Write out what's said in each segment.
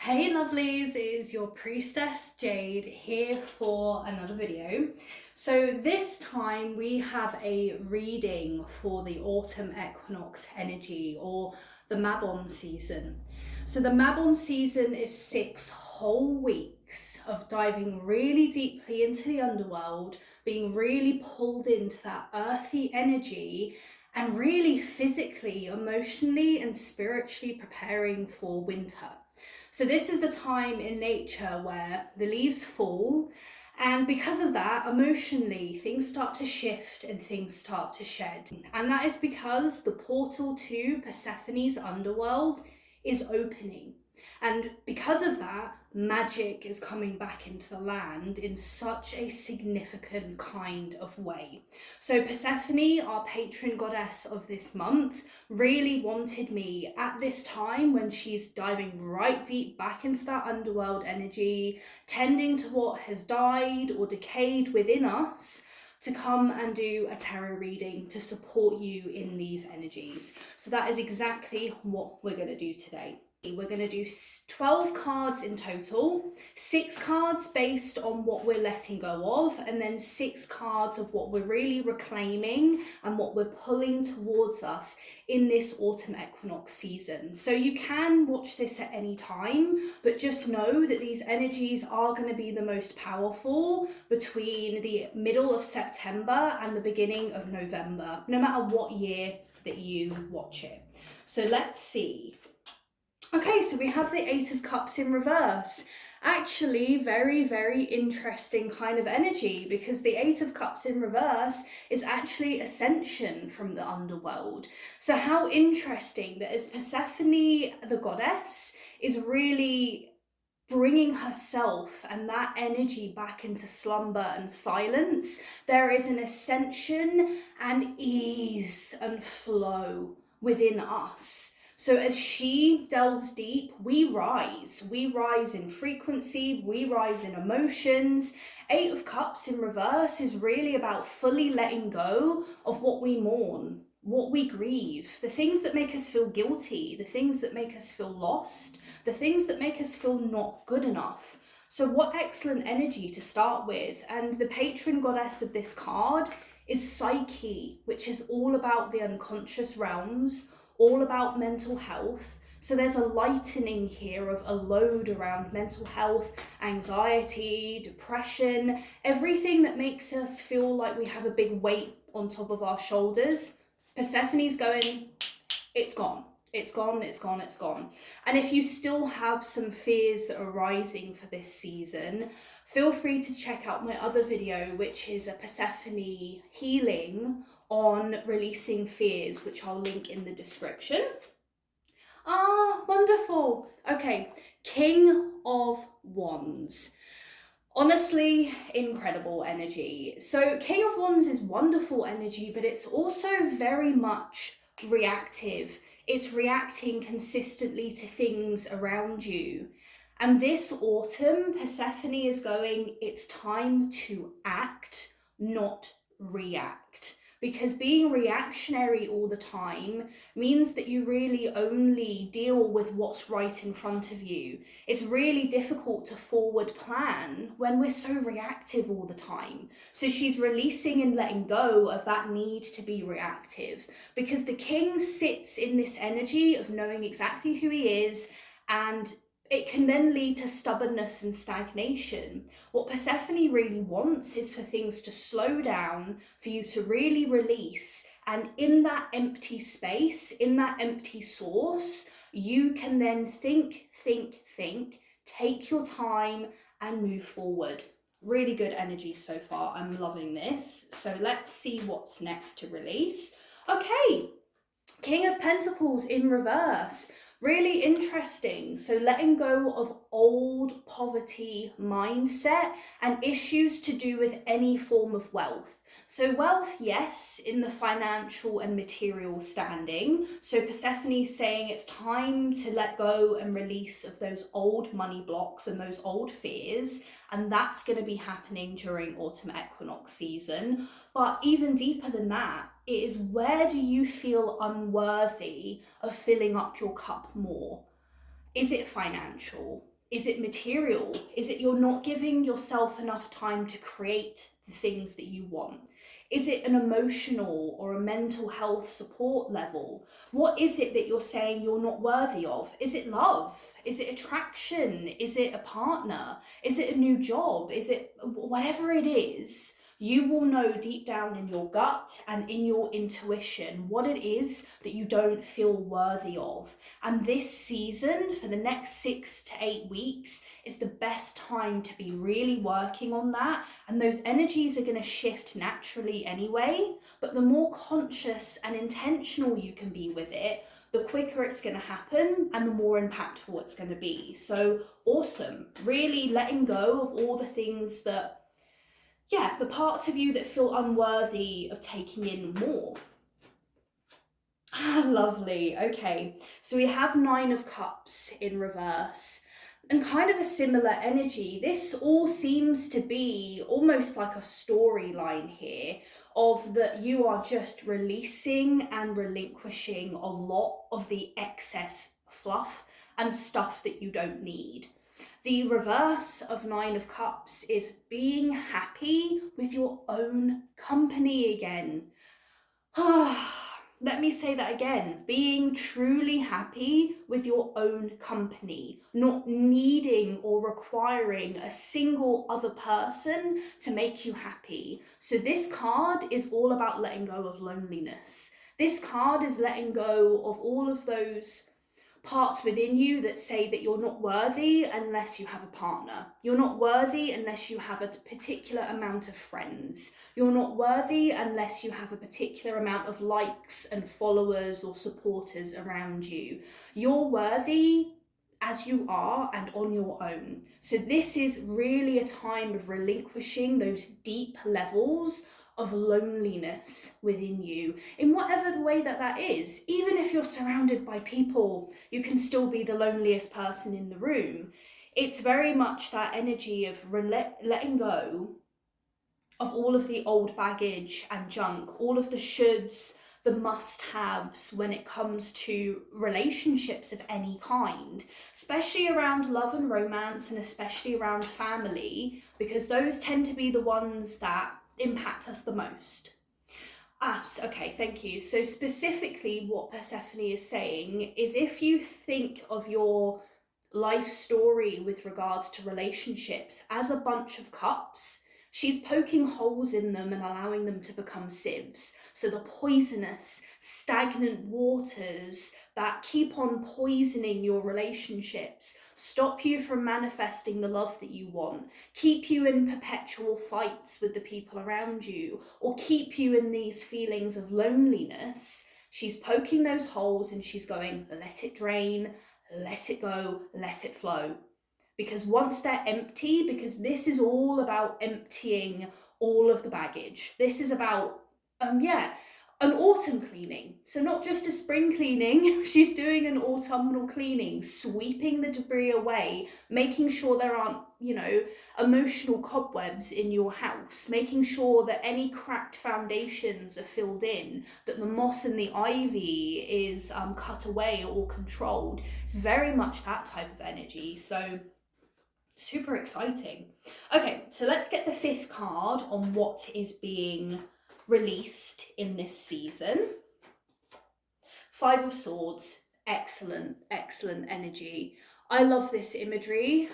Hey lovelies, it is your Priestess Jade here for another video. So this time we have a reading for the autumn equinox energy, or the Mabon season. So the Mabon season is 6 whole weeks of diving really deeply into the underworld, being really pulled into that earthy energy, and really physically, emotionally and spiritually preparing for winter. So this is the time in nature where the leaves fall, and because of that, emotionally, things start to shift and things start to shed. And that is because the portal to Persephone's underworld is opening. And because of that, magic is coming back into the land in such a significant kind of way. So Persephone, our patron goddess of this month, really wanted me at this time when she's diving right deep back into that underworld energy, tending to what has died or decayed within us, to come and do a tarot reading to support you in these energies. So that is exactly what we're going to do today. We're going to do 12 cards in total, 6 cards based on what we're letting go of, and then 6 cards of what we're really reclaiming and what we're pulling towards us in this autumn equinox season. So you can watch this at any time, but just know that these energies are going to be the most powerful between the middle of September and the beginning of November, no matter what year that you watch it. So let's see. Okay, so we have the Eight of Cups in reverse. Actually, very interesting kind of energy, because the Eight of Cups in reverse is actually ascension from the underworld. So how interesting that as Persephone, the goddess, is really bringing herself and that energy back into slumber and silence, there is an ascension and ease and flow within us. So as she delves deep, we rise. We rise in frequency, we rise in emotions. Eight of Cups in reverse is really about fully letting go of what we mourn, what we grieve, the things that make us feel guilty, the things that make us feel lost, the things that make us feel not good enough. So what excellent energy to start with. And the patron goddess of this card is Psyche, which is all about the unconscious realms, all about mental health. So there's a lightening here of a load around mental health, anxiety, depression, everything that makes us feel like we have a big weight on top of our shoulders. Persephone's going, it's gone. It's gone, it's gone, it's gone. And if you still have some fears that are rising for this season, feel free to check out my other video, which is a Persephone healing on releasing fears, which I'll link in the description. Ah, wonderful. Okay, King of Wands. Honestly, incredible energy. So King of Wands is wonderful energy, but it's also very much reactive. It's reacting consistently to things around you. And this autumn, Persephone is going, it's time to act, not react. Because being reactionary all the time means that you really only deal with what's right in front of you. It's really difficult to forward plan when we're so reactive all the time. So she's releasing and letting go of that need to be reactive, because the king sits in this energy of knowing exactly who he is, and it can then lead to stubbornness and stagnation. What Persephone really wants is for things to slow down, for you to really release, and in that empty space, in that empty source, you can then think, take your time and move forward. Really good energy so far. I'm loving this. So let's see what's next to release. Okay, King of Pentacles in reverse. Really interesting. So letting go of old poverty mindset and issues to do with any form of wealth. So wealth, yes, in the financial and material standing. So Persephone's saying it's time to let go and release of those old money blocks and those old fears. And that's going to be happening during autumn equinox season. But even deeper than that, it is, where do you feel unworthy of filling up your cup more? Is it financial? Is it material? Is it you're not giving yourself enough time to create the things that you want? Is it an emotional or a mental health support level? What is it that you're saying you're not worthy of? Is it love? Is it attraction? Is it a partner? Is it a new job? Is it whatever it is? You will know deep down in your gut and in your intuition what it is that you don't feel worthy of. And this season, for the next 6 to 8 weeks, is the best time to be really working on that. And those energies are going to shift naturally anyway. But the more conscious and intentional you can be with it, the quicker it's going to happen and the more impactful it's going to be. So awesome. Really letting go of all the things that, yeah, the parts of you that feel unworthy of taking in more. Ah, lovely. Okay, so we have Nine of Cups in reverse and kind of a similar energy. This all seems to be almost like a storyline here of that you are just releasing and relinquishing a lot of the excess fluff and stuff that you don't need. The reverse of Nine of Cups is being happy with your own company again. Let me say that again. Being truly happy with your own company, not needing or requiring a single other person to make you happy. So this card is all about letting go of loneliness. This card is letting go of all of those parts within you that say that you're not worthy unless you have a partner. You're not worthy unless you have a particular amount of friends. You're not worthy unless you have a particular amount of likes and followers or supporters around you. You're worthy as you are and on your own. So this is really a time of relinquishing those deep levels of loneliness within you in whatever way that is. Even if you're surrounded by people, you can still be the loneliest person in the room. It's very much that energy of letting go of all of the old baggage and junk, all of the shoulds, the must-haves when it comes to relationships of any kind, especially around love and romance and especially around family, because those tend to be the ones that impact us the most. Okay, thank you. So specifically what Persephone is saying is if you think of your life story with regards to relationships as a bunch of cups, she's poking holes in them and allowing them to become sieves. So the poisonous, stagnant waters that keep on poisoning your relationships, stop you from manifesting the love that you want, keep you in perpetual fights with the people around you, or keep you in these feelings of loneliness. She's poking those holes and she's going, let it drain, let it go, let it flow. Because once they're empty, because this is all about emptying all of the baggage. This is about, an autumn cleaning. So not just a spring cleaning, she's doing an autumnal cleaning, sweeping the debris away, making sure there aren't, emotional cobwebs in your house, making sure that any cracked foundations are filled in, that the moss and the ivy is cut away or controlled. It's very much that type of energy. So super exciting. Okay, so let's get the fifth card on what is being released in this season. Five of Swords, excellent, excellent energy. I love this imagery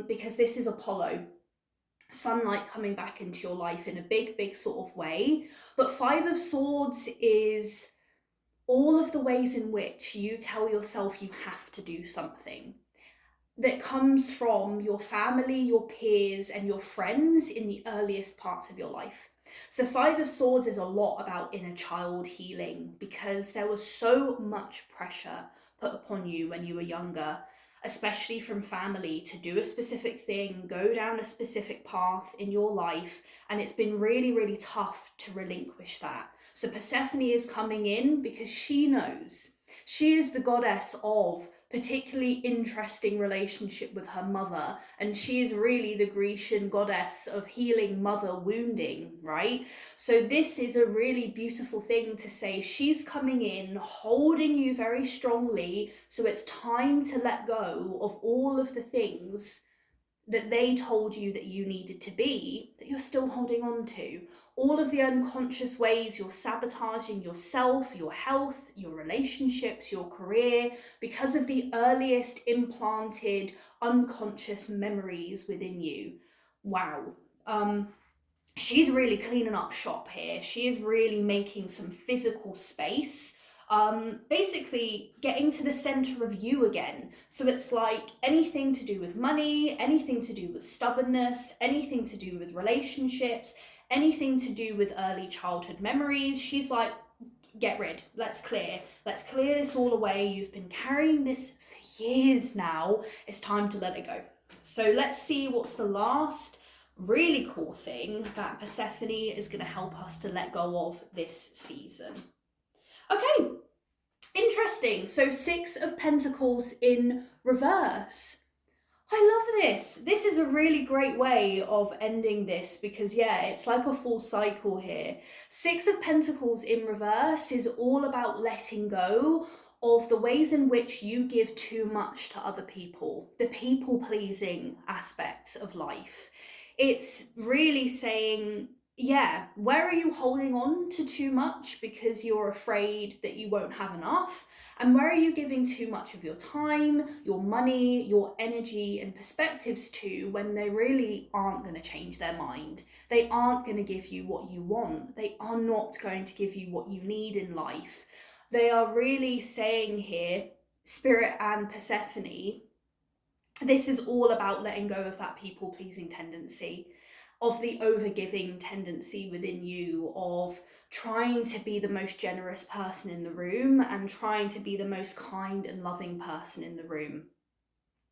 because this is Apollo. Sunlight coming back into your life in a big, big sort of way. But Five of Swords is all of the ways in which you tell yourself you have to do something that comes from your family, your peers, and your friends in the earliest parts of your life. So Five of Swords is a lot about inner child healing because there was so much pressure put upon you when you were younger, especially from family, to do a specific thing, go down a specific path in your life, and it's been really, really tough to relinquish that. So Persephone is coming in because she knows. She is the goddess of particularly interesting relationship with her mother, and she is really the Grecian goddess of healing mother wounding, right? So this is a really beautiful thing to say. She's coming in, holding you very strongly, so it's time to let go of all of the things that they told you that you needed to be, that you're still holding on to. All of the unconscious ways you're sabotaging yourself, your health, your relationships, your career, because of the earliest implanted unconscious memories within you. Wow. She's really cleaning up shop here. She is really making some physical space, basically getting to the center of you again. So it's like anything to do with money, anything to do with stubbornness, anything to do with relationships, anything to do with early childhood memories. She's like, get rid, let's clear this all away. You've been carrying this for years now. It's time to let it go. So let's see what's the last really cool thing that Persephone is going to help us to let go of this season. Okay, interesting. So 6 of Pentacles in reverse. I love this. This is a really great way of ending this because, yeah, it's like a full cycle here. 6 of Pentacles in reverse is all about letting go of the ways in which you give too much to other people, the people-pleasing aspects of life. It's really saying, yeah, where are you holding on to too much because you're afraid that you won't have enough? And where are you giving too much of your time, your money, your energy and perspectives to when they really aren't going to change their mind? They aren't going to give you what you want. They are not going to give you what you need in life. They are really saying here, Spirit and Persephone, this is all about letting go of that people-pleasing tendency, of the overgiving tendency within you, of trying to be the most generous person in the room and trying to be the most kind and loving person in the room.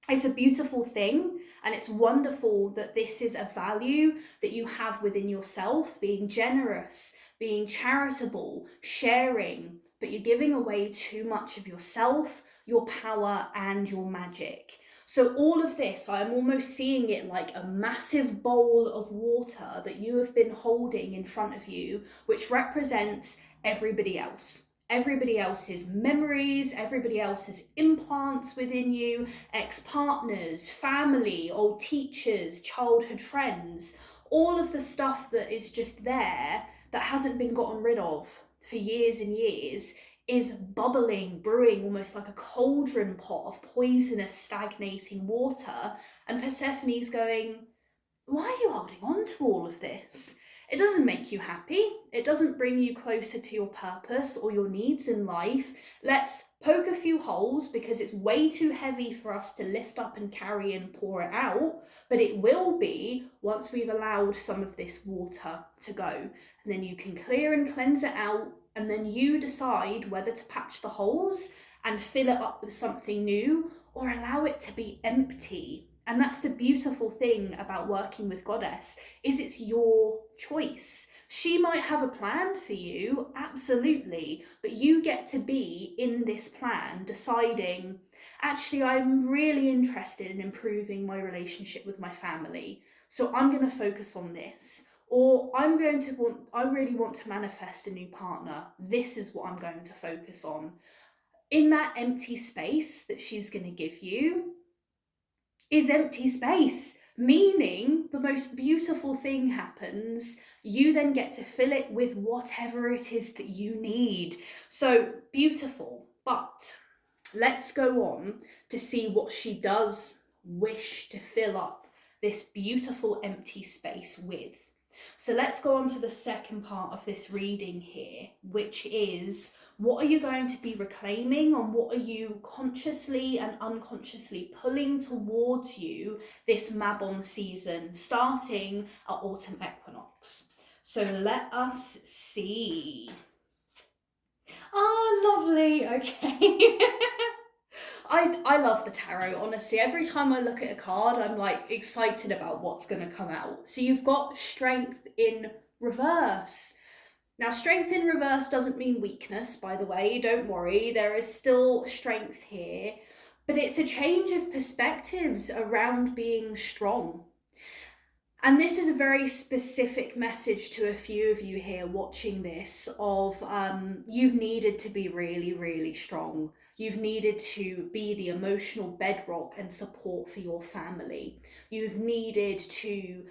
It's a beautiful thing, and it's wonderful that this is a value that you have within yourself, being generous, being charitable, sharing, but you're giving away too much of yourself, your power, and your magic. So all of this, I'm almost seeing it like a massive bowl of water that you have been holding in front of you, which represents everybody else. Everybody else's memories, everybody else's implants within you, ex-partners, family, old teachers, childhood friends, all of the stuff that is just there that hasn't been gotten rid of for years and years is bubbling, brewing, almost like a cauldron pot of poisonous, stagnating water. And Persephone's going, why are you holding on to all of this? It doesn't make you happy. It doesn't bring you closer to your purpose or your needs in life. Let's poke a few holes because it's way too heavy for us to lift up and carry and pour it out. But it will be once we've allowed some of this water to go. And then you can clear and cleanse it out. And then you decide whether to patch the holes and fill it up with something new or allow it to be empty. And that's the beautiful thing about working with Goddess, is it's your choice. She might have a plan for you, absolutely, but you get to be in this plan deciding, actually, I'm really interested in improving my relationship with my family, so I'm going to focus on this. Or I really want to manifest a new partner. This is what I'm going to focus on. In that empty space that she's going to give you is empty space, meaning the most beautiful thing happens. You then get to fill it with whatever it is that you need. So beautiful, but let's go on to see what she does wish to fill up this beautiful empty space with. So let's go on to the second part of this reading here, which is, what are you going to be reclaiming and what are you consciously and unconsciously pulling towards you this Mabon season, starting at Autumn Equinox? So let us see. Oh, lovely. Okay. I love the tarot, honestly. Every time I look at a card, I'm like excited about what's going to come out. So you've got Strength in reverse. Now, strength in reverse doesn't mean weakness, by the way. Don't worry, there is still strength here. but it's a change of perspectives around being strong. And this is a very specific message to a few of you here watching this of you've needed to be really, really strong. You've needed to be the emotional bedrock and support for your family. You've needed to,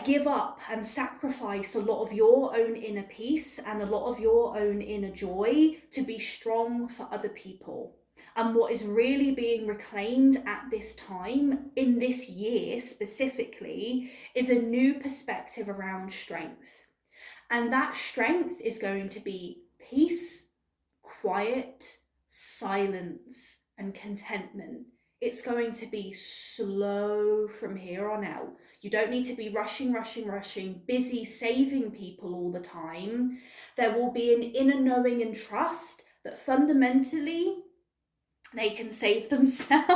give up and sacrifice a lot of your own inner peace and a lot of your own inner joy to be strong for other people. And what is really being reclaimed at this time, in this year specifically, is a new perspective around strength. And that strength is going to be peace, quiet, silence, and contentment. It's going to be slow from here on out. You don't need to be rushing, busy saving people all the time. There will be an inner knowing and trust that fundamentally they can save themselves.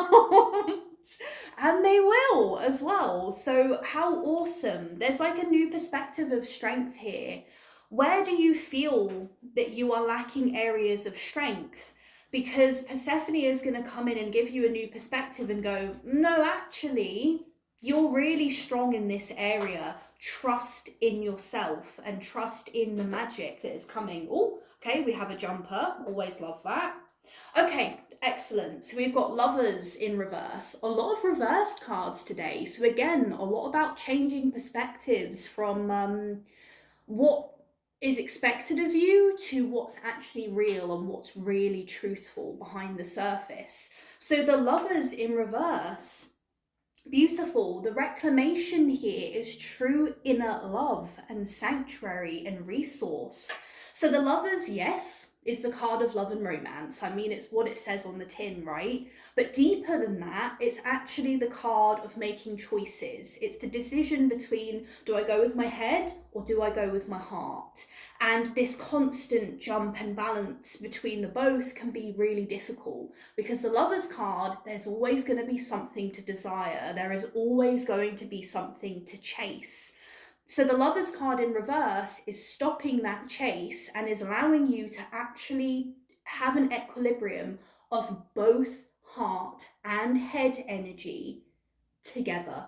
And they will as well. So how awesome. There's like a new perspective of strength here. Where do you feel that you are lacking areas of strength? Because Persephone is going to come in and give you a new perspective and go, no, actually, you're really strong in this area. Trust in yourself and trust in the magic that is coming. Oh, okay, we have a jumper. Always love that. Okay, excellent. So we've got Lovers in reverse. A lot of reversed cards today. So again, a lot about changing perspectives from what is expected of you to what's actually real and what's really truthful behind the surface. So the Lovers in reverse, beautiful. The reclamation here is true inner love and sanctuary and resource. So the Lovers, yes, is the card of love and romance. I mean, it's what it says on the tin, right? But deeper than that, it's actually the card of making choices. It's the decision between, do I go with my head or do I go with my heart? And this constant jump and balance between the both can be really difficult because the Lovers card, there's always going to be something to desire. There is always going to be something to chase. So the Lovers card in reverse is stopping that chase and is allowing you to actually have an equilibrium of both heart and head energy together.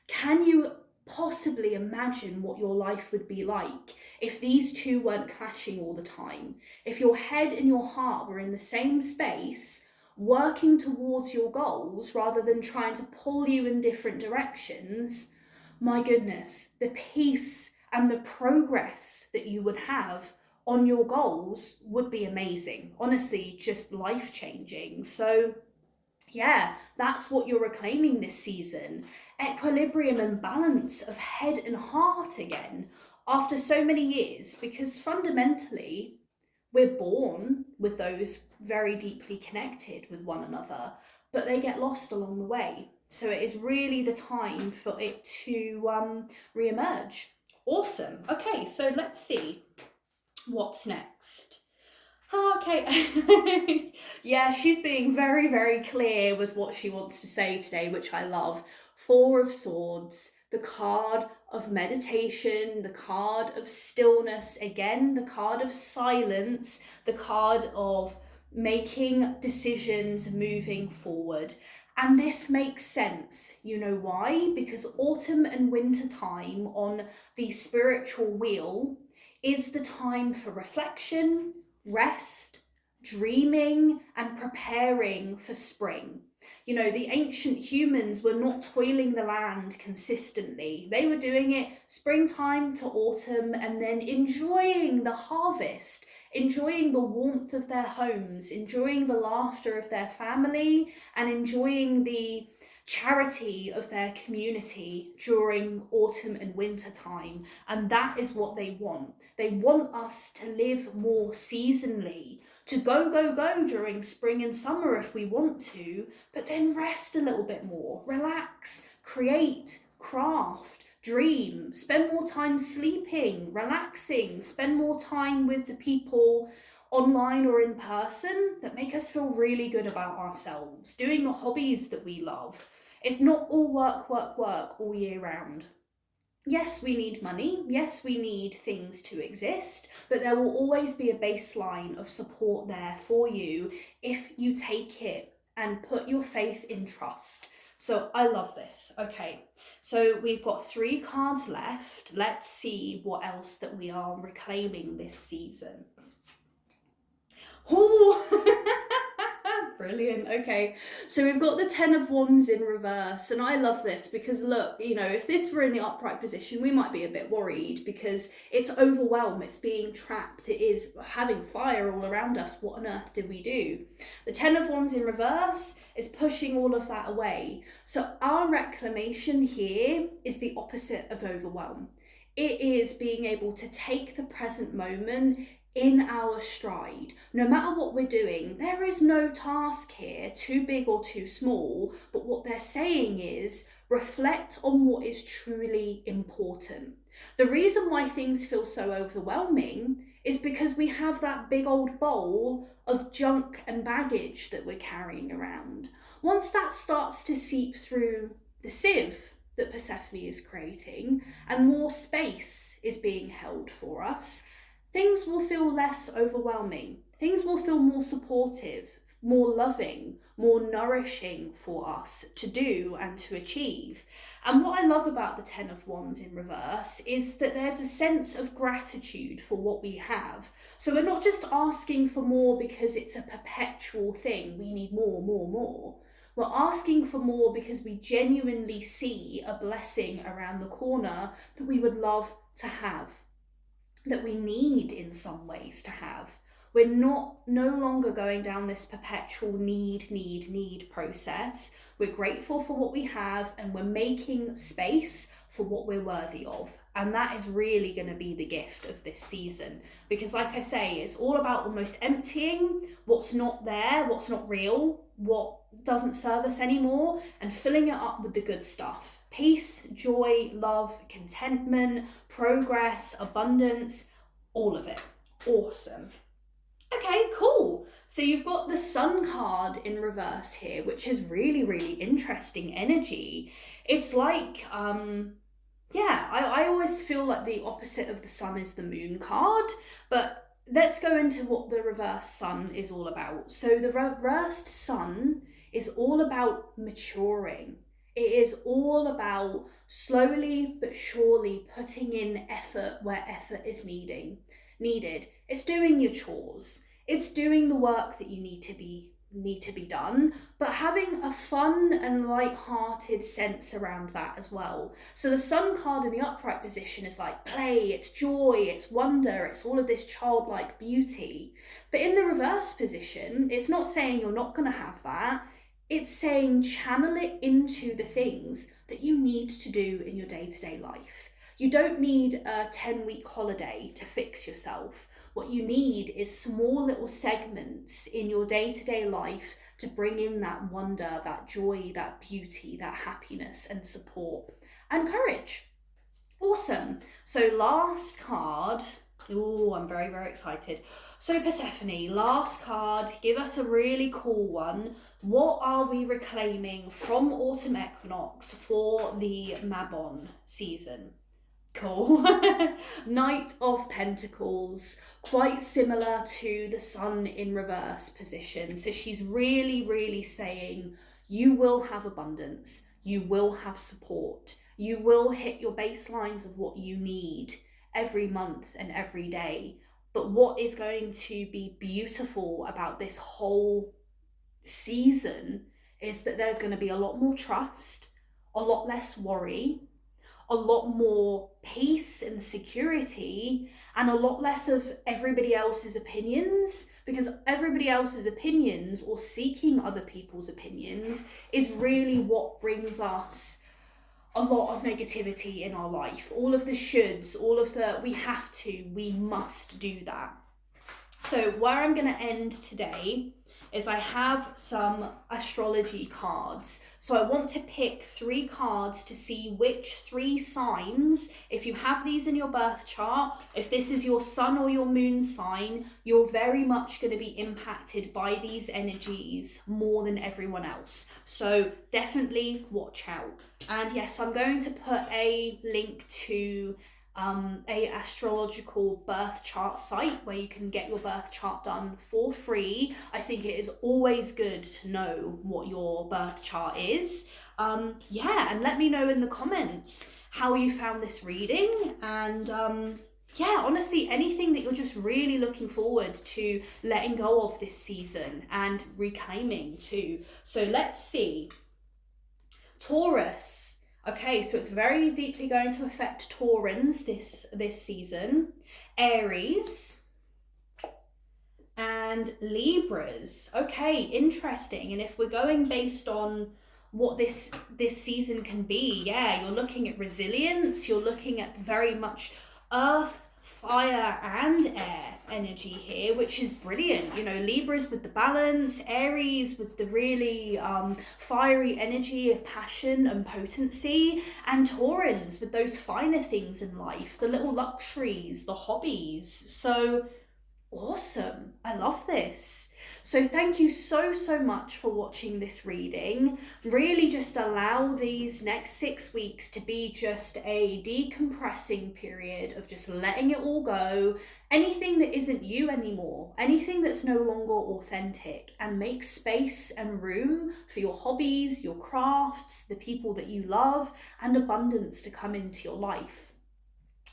Can you possibly imagine what your life would be like if these two weren't clashing all the time? If your head and your heart were in the same space, working towards your goals rather than trying to pull you in different directions, my goodness, the peace and the progress that you would have on your goals would be amazing. Honestly, just life-changing. So yeah, that's what you're reclaiming this season. Equilibrium and balance of head and heart again after so many years, because fundamentally we're born with those very deeply connected with one another, but they get lost along the way. So it is really the time for it to re-emerge. Awesome. Okay, so let's see what's next. Okay. Yeah, she's being very, very clear with what she wants to say today, which I love. Four of Swords, the card of meditation, the card of stillness, again, the card of silence, the card of making decisions moving forward. And this makes sense. You know why? Because autumn and winter time on the spiritual wheel is the time for reflection, rest, dreaming, and preparing for spring. You know, the ancient humans were not toiling the land consistently. They were doing it springtime to autumn and then enjoying the harvest, enjoying the warmth of their homes, enjoying the laughter of their family, and enjoying the charity of their community during autumn and winter time. And that is what they want. They want us to live more seasonally, to go during spring and summer if we want to, but then rest a little bit more, relax, create, craft, dream, spend more time sleeping, relaxing, spend more time with the people online or in person that make us feel really good about ourselves, doing the hobbies that we love. It's not all work all year round. Yes, we need money. Yes, we need things to exist, but there will always be a baseline of support there for you if you take it and put your faith in trust. So I love this. Okay, so we've got 3 cards left. Let's see what else that we are reclaiming this season. Oh, brilliant. Okay, so we've got the 10 of Wands in reverse, and I love this because look, you know, if this were in the upright position, we might be a bit worried because it's overwhelmed, it's being trapped, it is having fire all around us. What on earth did we do? The 10 of Wands in reverse is pushing all of that away. So our reclamation here is the opposite of overwhelm. It is being able to take the present moment in our stride. No matter what we're doing, there is no task here too big or too small, but what they're saying is reflect on what is truly important. The reason why things feel so overwhelming is because we have that big old bowl of junk and baggage that we're carrying around. Once that starts to seep through the sieve that Persephone is creating and more space is being held for us, things will feel less overwhelming. Things will feel more supportive, more loving, more nourishing for us to do and to achieve. And what I love about the 10 of Wands in reverse is that there's a sense of gratitude for what we have. So we're not just asking for more because it's a perpetual thing. We need more, more, more. We're asking for more because we genuinely see a blessing around the corner that we would love to have, that we need in some ways to have. We're no longer going down this perpetual need process. We're grateful for what we have and we're making space for what we're worthy of. And that is really going to be the gift of this season. Because like I say, it's all about almost emptying what's not there, what's not real, what doesn't serve us anymore, and filling it up with the good stuff. Peace, joy, love, contentment, progress, abundance, all of it. Awesome. Okay, cool. So you've got the Sun card in reverse here, which is really, really interesting energy. It's like, I always feel like the opposite of the Sun is the Moon card, but let's go into what the reverse Sun is all about. So the reversed Sun is all about maturing. It is all about slowly but surely putting in effort where effort is needed. It's doing your chores. It's doing the work that you need to be done, but having a fun and light-hearted sense around that as well. So the Sun card in the upright position is like play, it's joy, it's wonder, it's all of this childlike beauty. But in the reverse position, it's not saying you're not going to have that. It's saying channel it into the things that you need to do in your day-to-day life. You don't need a 10-week holiday to fix yourself. What you need is small little segments in your day-to-day life to bring in that wonder, that joy, that beauty, that happiness and support and courage. Awesome. So last card. Oh, I'm very, very excited. So Persephone, last card, give us a really cool one. What are we reclaiming from Autumn Equinox for the Mabon season? Cool. Knight of Pentacles, quite similar to the Sun in reverse position. So she's really, really saying you will have abundance, you will have support, you will hit your baselines of what you need every month and every day. But what is going to be beautiful about this whole season is that there's going to be a lot more trust, a lot less worry, a lot more peace and security, and a lot less of everybody else's opinions, because everybody else's opinions or seeking other people's opinions is really what brings us a lot of negativity in our life. All of the shoulds, all of the we have to, we must do that. So where I'm going to end today is I have some astrology cards. So I want to pick 3 cards to see which 3 signs, if you have these in your birth chart, if this is your sun or your moon sign, you're very much going to be impacted by these energies more than everyone else. So definitely watch out. And yes, I'm going to put a link to a astrological birth chart site where you can get your birth chart done for free. I think it is always good to know what your birth chart is. Yeah, and let me know in the comments how you found this reading, and yeah, honestly, anything that you're just really looking forward to letting go of this season and reclaiming too. So let's see. Taurus. Okay, so it's very deeply going to affect Taurans this season. Aries and Libras. Okay, interesting. And if we're going based on what this season can be, yeah, you're looking at resilience, you're looking at very much earth, fire and air energy here, which is brilliant. You know, Libras with the balance, Aries with the really fiery energy of passion and potency, and Taurans with those finer things in life, the little luxuries, the hobbies. So awesome. I love this. So thank you so much for watching this reading. Really just allow these next 6 weeks to be just a decompressing period of just letting it all go, anything that isn't you anymore, anything that's no longer authentic, and make space and room for your hobbies, your crafts, the people that you love, and abundance to come into your life.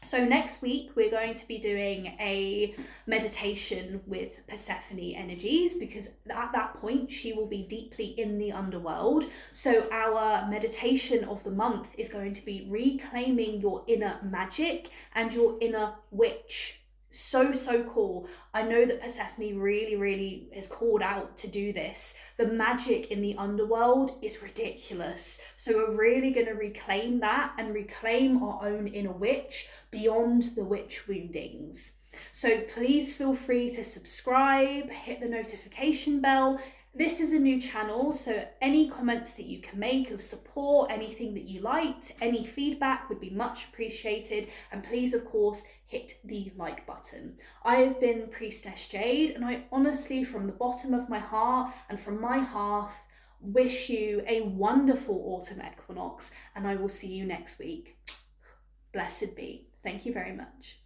So next week, we're going to be doing a meditation with Persephone energies, because at that point, she will be deeply in the underworld. So our meditation of the month is going to be reclaiming your inner magic and your inner witch. So cool. I know that Persephone really is called out to do this. The magic in the underworld is ridiculous. So we're really going to reclaim that and reclaim our own inner witch beyond the witch woundings. So please feel free to subscribe, hit the notification bell. This is a new channel, so any comments that you can make of support, anything that you liked, any feedback would be much appreciated. And please, of course, hit the like button. I have been Priestess Jade, and I honestly, from the bottom of my heart and from my hearth, wish you a wonderful autumn equinox, and I will see you next week. Blessed be. Thank you very much.